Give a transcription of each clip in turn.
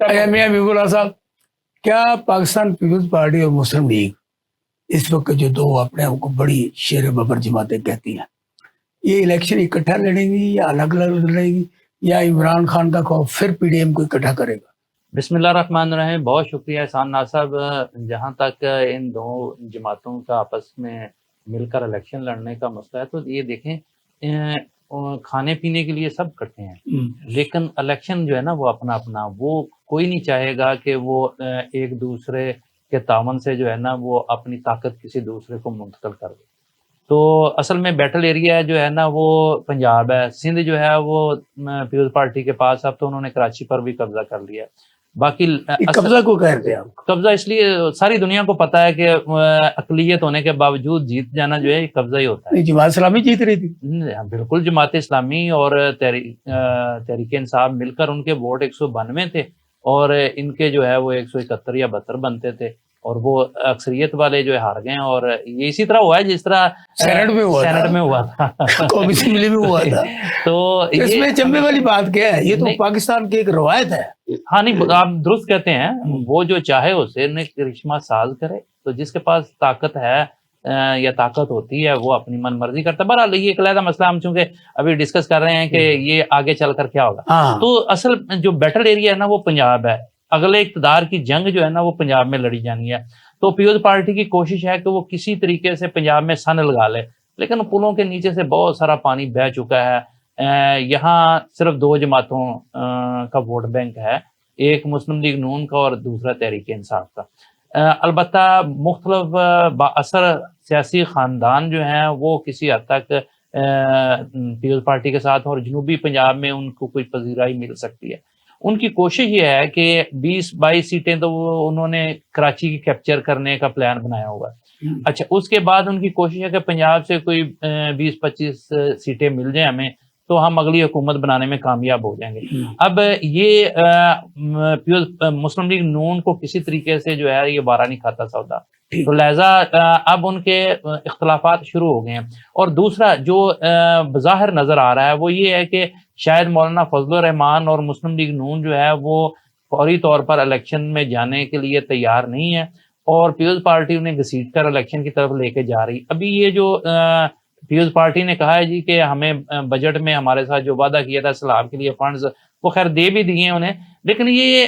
میاں حبیب اللہ صاحب، کیا پاکستان پیپلز پارٹی اور مسلم لیگ اس وقت جو دو اپنے آپ کو بڑی شیر ببر جماعتیں کہتی ہیں، یہ الیکشن اکٹھا لڑیں گی یا الگ الگ لڑیں گی، یا عمران خان کا خوف پھر پی ڈی ایم کو اکٹھا کرے گا؟ بسم اللہ الرحمن الرحیم. بہت شکریہ احسان ناز صاحب. جہاں تک ان دو جماعتوں کا آپس میں مل کر الیکشن لڑنے کا مسئلہ ہے، تو یہ دیکھیں کھانے پینے کے لیے سب کرتے ہیں، لیکن الیکشن جو ہے نا وہ اپنا اپنا، وہ کوئی نہیں چاہے گا کہ وہ ایک دوسرے کے تعاون سے جو ہے نا وہ اپنی طاقت کسی دوسرے کو منتقل کر دے. تو اصل میں بیٹل ایریا جو ہے نا وہ پنجاب ہے. سندھ جو ہے وہ پیپلز پارٹی کے پاس، اب تو انہوں نے کراچی پر بھی قبضہ کر لیا. باقی قبضہ کو کہتے ہیں آپ؟ قبضہ اس لیے ساری دنیا کو پتا ہے کہ اقلیت ہونے کے باوجود جیت جانا جو ہے یہ قبضہ ہی ہوتا ہے. جماعت اسلامی جیت رہی تھی. بالکل، جماعت اسلامی اور تحریک انصاف مل کر ان کے ووٹ 192 تھے اور ان کے جو ہے وہ 171 یا 72 بنتے تھے، اور وہ اکثریت والے جو ہے ہار گئے. اور یہ اسی طرح ہوا ہے جس طرح سینٹ میں ہوا تھا قومی اسمبلی میں ہوا تھا. تو اس میں چمبے والی بات کیا ہے؟ یہ تو پاکستان کی ایک روایت ہے. ہاں نہیں، آپ درست کہتے ہیں. وہ جو چاہے اسے کرشمہ ساز کرے، تو جس کے پاس طاقت ہے یا طاقت ہوتی ہے وہ اپنی من مرضی کرتا ہے. بہرحال یہ ایک علیحدہ مسئلہ، ہم چونکہ ابھی ڈسکس کر رہے ہیں کہ یہ آگے چل کر کیا ہوگا. تو اصل جو بیٹل ایریا ہے نا وہ پنجاب ہے. اگلے اقتدار کی جنگ جو ہے نا وہ پنجاب میں لڑی جانی ہے. تو پیپلز پارٹی کی کوشش ہے کہ وہ کسی طریقے سے پنجاب میں سن لگا لے، لیکن پلوں کے نیچے سے بہت سارا پانی بہہ چکا ہے. یہاں صرف دو جماعتوں کا ووٹ بینک ہے، ایک مسلم لیگ نون کا اور دوسرا تحریک انصاف کا. البتہ مختلف با اثر سیاسی خاندان جو ہیں وہ کسی حد تک پیپلز پارٹی کے ساتھ، اور جنوبی پنجاب میں ان کو کوئی پذیرائی مل سکتی ہے. ان کی کوشش یہ ہے کہ 20-22 سیٹیں تو انہوں نے کراچی کی کیپچر کرنے کا پلان بنایا ہوا ہے. اچھا، اس کے بعد ان کی کوشش ہے کہ پنجاب سے کوئی 20-25 سیٹیں مل جائیں ہمیں، تو ہم اگلی حکومت بنانے میں کامیاب ہو جائیں گے. اب یہ مسلم لیگ نون کو کسی طریقے سے جو ہے یہ بارہ نہیں کھاتا سودا، تو لہذا اب ان کے اختلافات شروع ہو گئے ہیں. اور دوسرا جو بظاہر نظر آ رہا ہے وہ یہ ہے کہ شاید مولانا فضل الرحمان اور مسلم لیگ نون جو ہے وہ فوری طور پر الیکشن میں جانے کے لیے تیار نہیں ہے، اور پیپلز پارٹی انہیں گھسیٹ کر الیکشن کی طرف لے کے جا رہی. ابھی یہ جو پیپلز پارٹی نے کہا ہے جی کہ ہمیں بجٹ میں ہمارے ساتھ جو وعدہ کیا تھا سیلاب کے لیے فنڈز، وہ خیر دے بھی دیے انہیں، لیکن یہ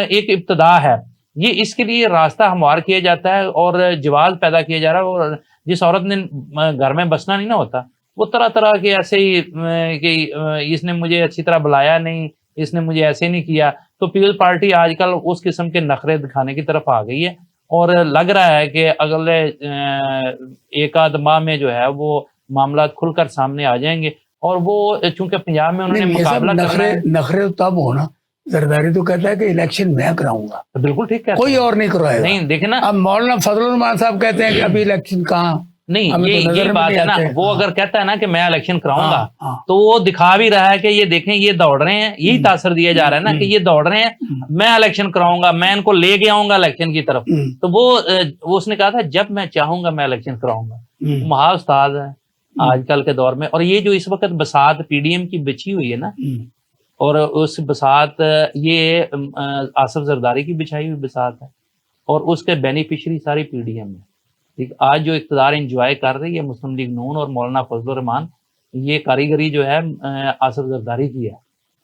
ایک ابتدا ہے. یہ اس کے لیے راستہ ہموار کیا جاتا ہے اور جواز پیدا کیا جا رہا ہے. اور جس عورت نے گھر میں بسنا نہیں نہ ہوتا، وہ طرح طرح کے ایسے ہی کہ اس نے مجھے اچھی طرح بلایا نہیں، اس نے مجھے ایسے نہیں کیا. تو پیپلز پارٹی آج کل اس قسم کے نخرے دکھانے کی طرف آ گئی ہے، اور لگ رہا ہے کہ اگلے ایک آدھ ماہ میں جو ہے وہ معاملات کھل کر سامنے آ جائیں گے. اور وہ چونکہ پنجاب میں انہوں نے مقابلہ نخرے تب ہونا، زرداری تو کہتا ہے کہ الیکشن میں کراؤں گا. بالکل ٹھیک ہے، کوئی اور نہیں کرائے گا. نہیں دیکھیں نا، اب مولانا فضل الرحمان صاحب کہتے ہیں کہ ابھی الیکشن کہاں. نہیں، یہ بات ہے نا، وہ اگر کہتا ہے نا کہ میں الیکشن کراؤں گا، تو وہ دکھا بھی رہا ہے کہ یہ دیکھیں یہ دوڑ رہے ہیں. یہی تاثر دیا جا رہا ہے نا کہ یہ دوڑ رہے ہیں، میں الیکشن کراؤں گا، میں ان کو لے کے آؤں گا الیکشن کی طرف. تو وہ اس نے کہا تھا جب میں چاہوں گا میں الیکشن کراؤں گا. مہا استاد ہے آج کل کے دور میں. اور یہ جو اس وقت بساط پی ڈی ایم کی بچھی ہوئی ہے نا، اور اس بساط یہ آصف زرداری کی بچھائی ہوئی بساط ہے، اور اس کے بینیفیشری ساری پی ڈی ایم ہے. آج جو اقتدار انجوائے کر رہی ہے مسلم لیگ نون اور مولانا فضل الرحمان، یہ کاریگری جو ہے آصف زرداری کی ہے.